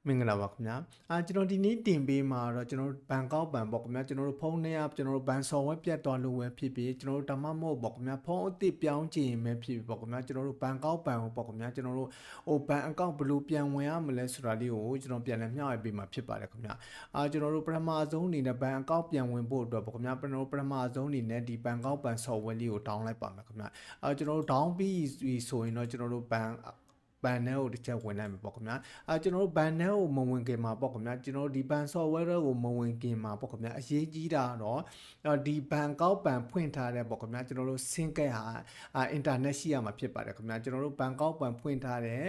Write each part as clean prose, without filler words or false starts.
မင်္ဂလာပါခင်ဗျာကျွန်တော်ဒီနေ့တင်ပေးမှာတော့ကျွန်တော်ဘန်ကောက်ဘန်ပေါ့ခင်ဗျာကျွန်တော်တို့ဖုန်းထဲကကျွန်တော်တို့ဘန်ဆော်ဝဲပြတ်သွားလို့ပဲဖြစ်ဖြစ်ကျွန်တော်တို့ဓမ္မမို့ပေါ့ခင်ဗျာဖုန်းအသစ်ပြောင်းချင်ပဲဖြစ်ဖြစ်ပေါ့ခင်ဗျာကျွန်တော်တို့ဘန်ကောက်ဘန်ကိုပေါ့ခင်ဗျာကျွန်တော်တို့ဘန်အကောင့်ဘယ်လိုပြန်ဝင်ရမလဲဆိုတာလေးကိုကျွန်တော်ပြန်လည်မျှဝေပေးမှာဖြစ်ပါတယ်ခင်ဗျာကျွန်တော်တို့ပထမဆုံးအနေနဲ့ဘန်အကောင့်ပြန်ဝင်ဖို့အတွက်ပေါ့ခင်ဗျာကျွန်တော်တို့ပထမဆုံးအနေနဲ့ဒီဘန်ကောက်ဘန်ဆော်ဝဲလေးကို down လိုက်ပါမယ်ခင်ဗျာကျွန်တော်တို့ down ပြီးဆိုရင်တော့ကျွန်တော်တို့ဘန်နဲ့ကိုတစ်ချက်ဝင်လိုက်မယ်ပေါ့ခင်ဗျာကျွန်တော်တို့ဘန်နဲ့ကိုမဝင်ခင်မှာပေါ့ခင်ဗျာကျွန်တော်တို့ဒီဘန် software ကိုမဝင်ခင်မှာပေါ့ခင်ဗျာအရေးကြီးတာတော့ဒီဘန်ကောက်ဘန်ဖွင့်ထားတဲ့ပေါ့ခင်ဗျာကျွန်တော်တို့ sync ကဟာinternet ရှိရမှာဖြစ်ပါတယ်ခင်ဗျာကျွန်တော်တို့ဘန်ကောက်ဘန်ဖွင့်ထားတဲ့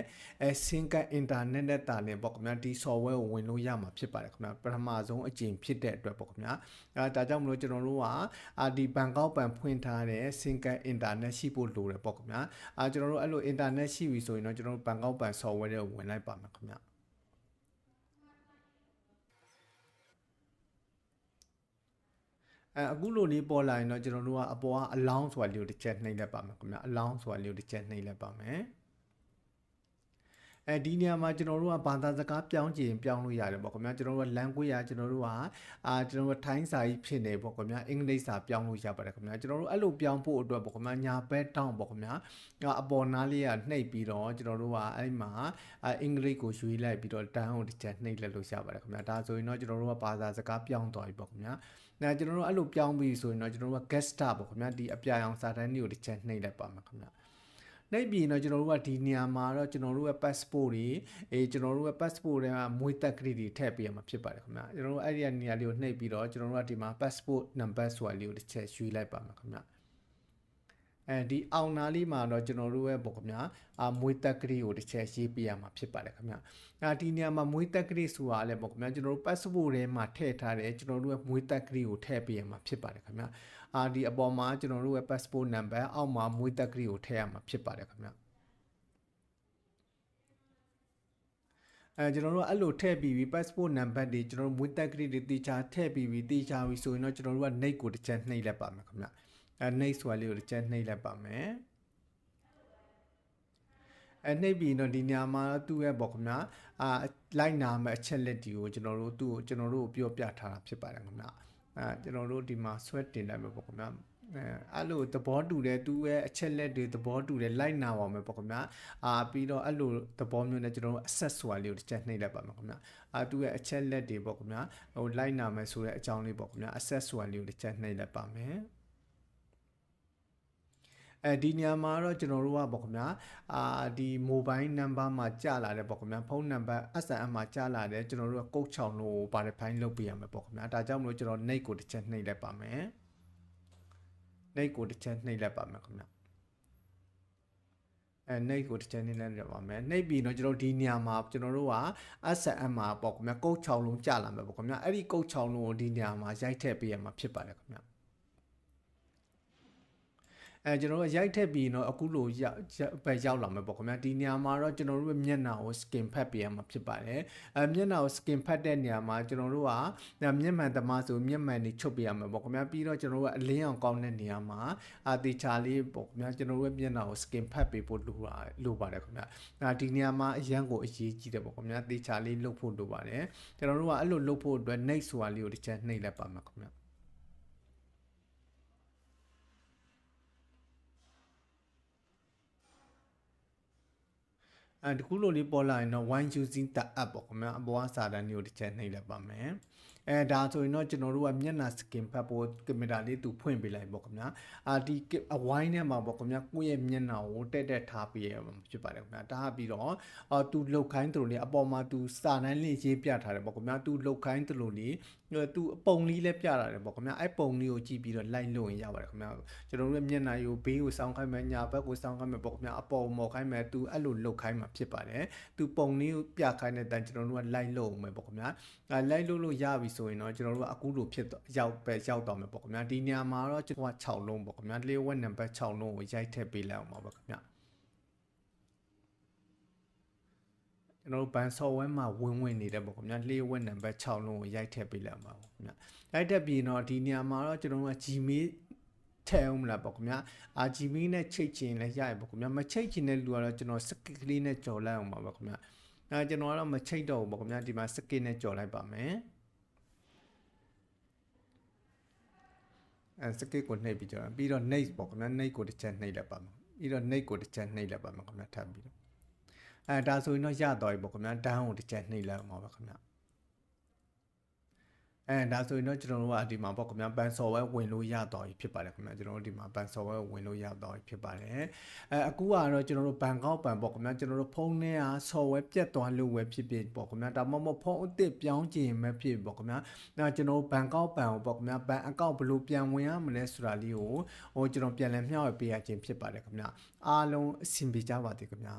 sync က internet နဲ့တာလင်ပေါ့ခင်ဗျာဒီ software ကိုဝင်လို့ရမှာဖြစ်ပါတယ်ခင်ဗျာပထမဆုံးအကျင့်ဖြစ်တဲ့အတွက်ပေါ့ခင်ဗျာဒါကြောင့်မလို့ကျွန်တော်တို့ကဒီဘန်ကောက်ဘန်ဖွင့်ထားတဲ့ sync က internet ရှိဖို့လိုတယ်ပေါ့ခင်ဗျာကျွန်တော်တို့အဲ့လို internet ရှိပြီဆိုရင်တော့ကျွန်တော်တို့ဘန်ကောက်ဘန် software ကိုဝင်လိုက်ပါမယ်ခင်ဗျအခုလိုလေးပေါ်လာရင်တော့ကျွန်တော်တို့ကအပေါ်ကအလောင်းဆိုတာလေးကိုတစ်ချက်နှိပ်လိုက်ပါမယ်ခင်ဗျအလောင်းဆိုတာလေးကိုတစ်ချက်နှိပ်လိုက်ပါမယ်ဒီနေရာမှာကျွန်တော်တို့ကဘာသာစကားပြောင်းချင်ပြောင်းလို့ရတယ်ပေါ့ခင်ဗျာကျွန်တော်တို့က language ကျွန်တော်တို့ကကျွန်တော်တို့ထိုင်းစာကြီးဖြစ်နေပေါ့ခင်ဗျာအင်္ဂလိပ်စာပြောင်းလို့ရပါတယ်ခင်ဗျာကျွန်တော်တို့အဲ့လိုပြောင်းဖို့အတွက်ပေါ့ခင်ဗျာညာဘက်တောင်းပေါ့ခင်ဗျာအပေါ်နားလေးကနှိပ်ပြီးတော့ကျွန်တော်တို့ကအဲ့မှာအင်္ဂလိပ်ကိုရွေးလိုက်ပြီးတော့တန်းကိုတစ်ချက်နှိပ်လိုက်လို့ရပါတယ်ခင်ဗျာဒါဆိုရင်တော့ကျွန်တော်တို့ကဘာသာစကားပြောင်းသွားပြီပေါ့ခင်ဗျာကျွန်တော်တို့အဲ့လိုပြောင်းပြီးဆိုရင်တော့ကျွန်တော်တို့က guest star ပေါ့ခင်ဗျာဒီအပြာရောင်စာတန်းလေးကိုတစ်ချက်နှိပ်လိုက်ပါမယ်ခင်ဗျာနိုင်ပြီးတော့ကျွန်တော်တို့ကဒီနေရာမှာတော့ကျွန်တော်တို့ရဲ့ passport တွေကျွန်တော်တို့ရဲ့ passport ထဲမှာမွေးသက်ကလေးတွေထည့်ပေးရမှာဖြစ်ပါတယ်ခင်ဗျာကျွန်တော်တို့အဲ့ဒီနေရာလေးကိုနှိပ်ပြီးတော့ကျွန်တော်တို့ကဒီမှာ passport number ဆိုတာလေးကိုတစ်ချက်ရွေးလိုက်ပါမယ်ခင်ဗျာဒီအောင်နာလေးမှာတော့ကျွန်တော်တို့ရဲ့ပေါ့ခင်ဗျာမွေးသက်ကလေးကိုတစ်ချက်ရေးပေးရမှာဖြစ်ပါတယ်ခင်ဗျာဒီနေရာမှာမွေးသက်ကလေးဆိုတာလည်းပေါ့ခင်ဗျာကျွန်တော်တို့ passport ထဲမှာထည့်ထားတယ်ကျွန်တော်တို့ရဲ့မွေးသက်ကလေးကိုထည့်ပေးရမှာဖြစ်ပါတယ်ခင်ဗျာဒီအပေါ်မှာကျွန်တော်တို့ရဲ့ passport number အောက်မှာမွေးသက်ကလေးကိုထည့်ရမှာဖြစ်ပါတယ်ခင်ဗျာကျွန်တော်တို့အဲ့လိုထည့်ပြီး passport number တွေကျွန်တော်တို့မွေးသက်ကလေးတွေတေချာထည့်ပြီးတေချာပြီးဆိုရင်တော့ကျွန်တော်တို့က name ကိုတစ်ချက်နှိပ်လိုက်ပါမယ်ခင်ဗျာname ဆိုတာလေးကိုတစ်ချက်နှိပ်လိုက်ပါမယ်နှိပ်ပြီးတော့ဒီညမှာသူ့ရဲ့ပေါ့ခင်ဗျာလိုက်နာမဲ့အချက်လက်တွေကိုကျွန်တော်တို့ပြောပြထားတာဖြစ်ပါတယ်ခင်ဗျာကျွန်တော်တို့ဒီမှာဆွဲတင်လိုက်မယ်ပေါ့ခင်ဗျာအဲ့လိုသဘောတူတယ်သူရဲ့အချက်လက်တွေသဘောတူတယ်လိုက်နာပါမယ်ပေါ့ခင်ဗျာပြီးတော့အဲ့လိုသဘောမျိုးနဲ့ကျွန်တော်တို့ access ဆိုတာလေးကိုတစ်ချက်နှိပ်လိုက်ပါမယ်ခင်ဗျာသူရဲ့အချက်လက်တွေပေါ့ခင်ဗျာလိုက်နာမယ်ဆိုတဲ့အကြောင်းလေးပေါ့ခင်ဗျာ access ဆိုတာလေးကိုတစ်ချက်နှိပ်လိုက်ပါမယ်ဒီနေရာမှာတော့ကျွန်တော်တို့ကပေါ့ခင်ဗျာဒီ mobile number မှာကြာလာတယ်ပေါ့ခင်ဗျာဖုန်းနံပါတ် SMS မှာကြာလာတယ်ကျွန်တော်တို့ကကုတ်ချောင်းလို့ verify လုပ်ပေးရမယ်ပေါ့ခင်ဗျာဒါကြောင့်မလို့ကျွန်တော် name ကိုတစ်ချက်နှိပ်လိုက်ပါမယ် name ကိုတစ်ချက်နှိပ်လိုက်ပါမယ်ခင်ဗျာname ကိုတစ်ချက်နှိပ်လိုက်ပါမယ်နှိပ်ပြီးတော့ကျွန်တော်ဒီနေရာမှာကျွန်တော်တို့က SMS မှာပေါ့ခင်ဗျာကုတ်ချောင်းလုံးကြာလာမယ်ပေါ့ခင်ဗျာအဲ့ဒီကုတ်ချောင်းလုံးကိုဒီနေရာမှာရိုက်ထည့်ပေးရမှာဖြစ်ပါတယ်ခင်ဗျာကျွန်တော်တို့ရိုက်ထည့်ပြီးတော့အခုလိုရောက်လာမယ်ပေါ့ခင်ဗျာဒီနေရာမှာတော့ကျွန်တော်တို့မျက်နှာကို skin ဖတ်ပေးရမှာဖြစ်ပါတယ်မျက်နှာကို skin ဖတ်တဲ့နေရာမှာကျွန်တော်တို့ကမျက်မှန်သမားဆိုမျက်မှန်တွေချုပ်ပေးရမှာပေါ့ခင်ဗျာပြီးတော့ကျွန်တော်တို့ကအလင်းအောင်ကောင်းတဲ့နေရာမှာတေချာလေးပေါ့ခင်ဗျာကျွန်တော်တို့မျက်နှာကို skin ဖတ်ပေးဖို့လိုပါတယ်ခင်ဗျာဒီနေရာမှာအရန်ကိုအရေးကြီးတယ်ပေါ့ခင်ဗျာတေချာလေးလုပ်ဖို့လိုပါတယ်ကျွန်တော်တို့ကအဲ့လိုလုပ်ဖို့အတွက် next ဆိုတာလေးကိုတစ်ချက်နှိပ်လိုက်ပါမယ်ခင်ဗျာတခုလိုလေးပေါ်လာရင်တော့ one using the app ပေါ့ခင်ဗျာအပေါ်ကစာတန်းမျိုးတစ်ချက်နှိပ်လိုက်ပါမယ်ဒါဆိုရင်တော့ကျွန်တော်တို့ကမျက်နှာ skin ဖတ်ဖို့ကင်မရာလေးသူဖွင့်ပေးလိုက်ပေါ့ခင်ဗျာဒီအဝိုင်းထဲမှာပေါ့ခင်ဗျာကိုယ့်ရဲ့မျက်နှာကိုတက်ထားပေးရမှာဖြစ်ပါတယ်ခင်ဗျာဒါပြီးတော့သူလှုပ်ခိုင်းသူလေးအပေါ်မှာသူစာတန်းလေးရေးပြထားတယ်ပေါ့ခင်ဗျာသူလှုပ်ခိုင်းသူလေးသူအပုံလေးလည်းပြတာတယ်ပေါ့ခင်ဗျာအဲ့ပုံလေးကိုကြည့်ပြီးတော့လိုက်လို့ရပါတယ်ခင်ဗျာကျွန်တော်တို့မျက်နှာကိုဘေးကိုစောင်းခိုင်းမယ်ညာဘက်ကိုစောင်းခိုင်းမယ်ပေါ့ခင်ဗျာအပေါ်မော်ခိုင်းမယ်သူအဲ့လိုလှုပ်ခိုင်းမှာဖြစ်ပါတယ်သူပုံလေးကိုပြခိုင်းတဲ့တန်ကျွန်တော်တို့ကလိုက်လို့မယ်ပေါ့ခင်ဗျာလိုက်လို့ရပြီဆိုရင်တော့ကျွန်တော်တို့ကအခုလိုဖြစ်ရောက်တော့မယ်ပေါ့ခင်ဗျာဒီနေရာမှာတော့ကျွန်တော်က6လုံးပေါ့ခင်ဗျာလျှို့ဝှက်နံပါတ်6လုံးကိုရိုက်ထည့်ပေးလိုက်အောင်ပါပေါ့ခင်ဗျာကျွန်တော်တို့ဘန် software မှာဝင်နေတယ်ပေါ့ခင်ဗျာလျှို့ဝှက်နံပါတ်6လုံးကိုရိုက်ထည့်ပေးလိုက်အောင်ပါခင်ဗျာရိုက်ထည့်ပြီးတော့ဒီနေရာမှာတော့ကျွန်တော်တို့က Gmail ထည့်အောင်မလားပေါ့ခင်ဗျာGmail နဲ့ချိတ်ချင်လည်းရရပေါ့ခင်ဗျာမချိတ်ချင်တဲ့လူကတော့ကျွန်တော် skip ကလေးနဲ့ကြော်လိုက်အောင်ပါပေါ့ခင်ဗျာ ကျွန်တော်ကတော့မချိတ်တော့ဘူးပေါ့ခင်ဗျာဒီမှာ skip နဲ့ကြော်လိုက်ပါမယ်skip ကိုနှိပ်ပြီးကြော်ပြီးတော့ next ပေါ့ခင်ဗျာ next ကိုတစ်ချက်နှိပ်လိုက်ပါမယ်ပြီးတော့ next ကိုတစ်ချက်နှိပ်လိုက်ပါမယ်ခင်ဗျာထပ်ပြီးတော့ဒါဆိုရင်တော့ရသွားပြီပေါ့ခင်ဗျာတန်းကိုတစ်ချက်နှိပ်လိုက်အောင်ပါခင်ဗျာဒါဆိုရင်တော့ကျွန်တော်တို့ကဒီမှာပေါ့ခင်ဗျာဘန် software ဝင်လို့ရတော့ဖြစ်ပါတယ်ခင်ဗျာကျွန်တော်တို့ဒီမှာဘန် software ဝင်လို့ရတော့ဖြစ်ပါတယ်အခုကတော့ကျွန်တော်တို့ဘန်ကောက်ဘန်ပေါ့ခင်ဗျာကျွန်တော်တို့ဖုန်းထဲက software ပြတ်သွားလို့ပဲဖြစ်ဖြစ်ပေါ့ခင်ဗျာဒါမှမဟုတ်ဖုန်းအသစ်ပြောင်းချင်မှဖြစ်ပေါ့ခင်ဗျာကျွန်တော်တို့ဘန်ကောက်ဘန်ကိုပေါ့ခင်ဗျာဘန်အကောင့်ဘယ်လိုပြန်ဝင်ရမလဲဆိုတာလေးကိုကျွန်တော်ပြန်လည်မျှဝေပေးရခြင်းဖြစ်ပါတယ်ခင်ဗျာအားလုံးအဆင်ပြေကြပါစေခင်ဗျာ